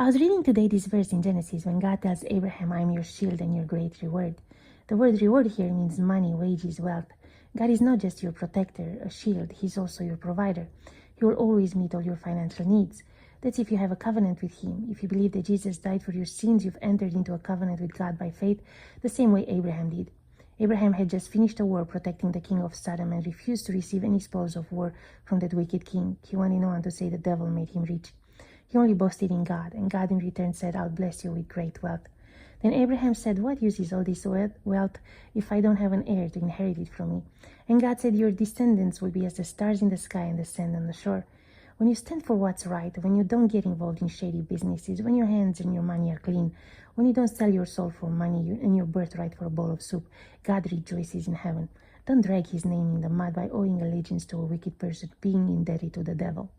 I was reading today this verse in Genesis when God tells Abraham, I am your shield and your great reward. The word reward here means money, wages, wealth. God is not just your protector, a shield, He's also your provider. He will always meet all your financial needs. That's if you have a covenant with Him. If you believe that Jesus died for your sins, you've entered into a covenant with God by faith, the same way Abraham did. Abraham had just finished a war protecting the king of Sodom and refused to receive any spoils of war from that wicked king. He wanted no one to say the devil made him rich. He only boasted in God, and God in return said, I'll bless you with great wealth. Then Abraham said, what use is all this wealth if I don't have an heir to inherit it from me? And God said, your descendants will be as the stars in the sky and the sand on the shore. When you stand for what's right, when you don't get involved in shady businesses, when your hands and your money are clean, when you don't sell your soul for money and your birthright for a bowl of soup, God rejoices in heaven. Don't drag His name in the mud by owing allegiance to a wicked person, being indebted to the devil.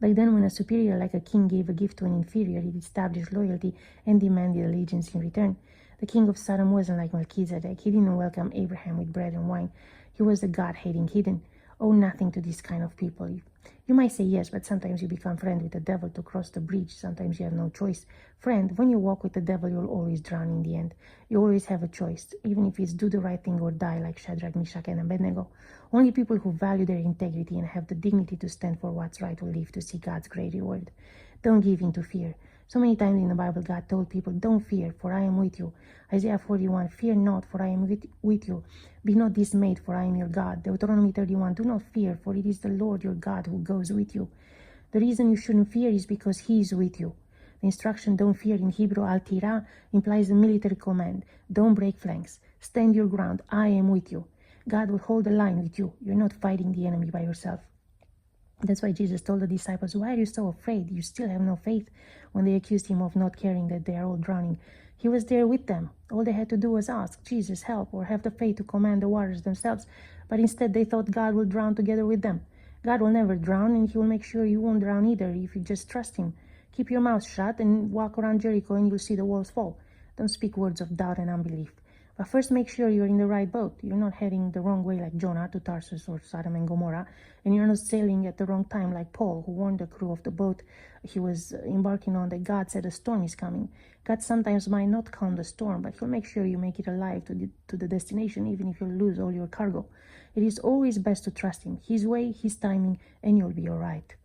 Back then, when a superior like a king gave a gift to an inferior, it established loyalty and demanded allegiance in return. The king of Sodom wasn't like Melchizedek. He didn't welcome Abraham with bread and wine. He was a God-hating heathen. Owe nothing to this kind of people. You might say yes, but sometimes you become friend with the devil to cross the bridge. Sometimes you have no choice. Friend, when you walk with the devil, you'll always drown in the end. You always have a choice, even if it's do the right thing or die, like Shadrach, Meshach, and Abednego. Only people who value their integrity and have the dignity to stand for what's right will live to see God's great reward. Don't give in to fear. So many times in the Bible, God told people, don't fear, for I am with you. Isaiah 41, fear not, for I am with you. Be not dismayed, for I am your God. Deuteronomy 31, do not fear, for it is the Lord your God who goes with you. The reason you shouldn't fear is because He is with you. The instruction, don't fear, in Hebrew, al-tira, implies a military command. Don't break flanks. Stand your ground. I am with you. God will hold the line with you. You're not fighting the enemy by yourself. That's why Jesus told the disciples, why are you so afraid? You still have no faith. When they accused Him of not caring that they are all drowning, He was there with them. All they had to do was ask, Jesus, help, or have the faith to command the waters themselves. But instead they thought God will drown together with them. God will never drown, and He will make sure you won't drown either if you just trust Him. Keep your mouth shut and walk around Jericho and you'll see the walls fall. Don't speak words of doubt and unbelief. But first make sure you're in the right boat. You're not heading the wrong way like Jonah to Tarsus or Sodom and Gomorrah. And you're not sailing at the wrong time like Paul, who warned the crew of the boat he was embarking on that God said a storm is coming. God sometimes might not calm the storm, but He'll make sure you make it alive to the destination, even if you lose all your cargo. It is always best to trust Him, His way, His timing, and you'll be all right.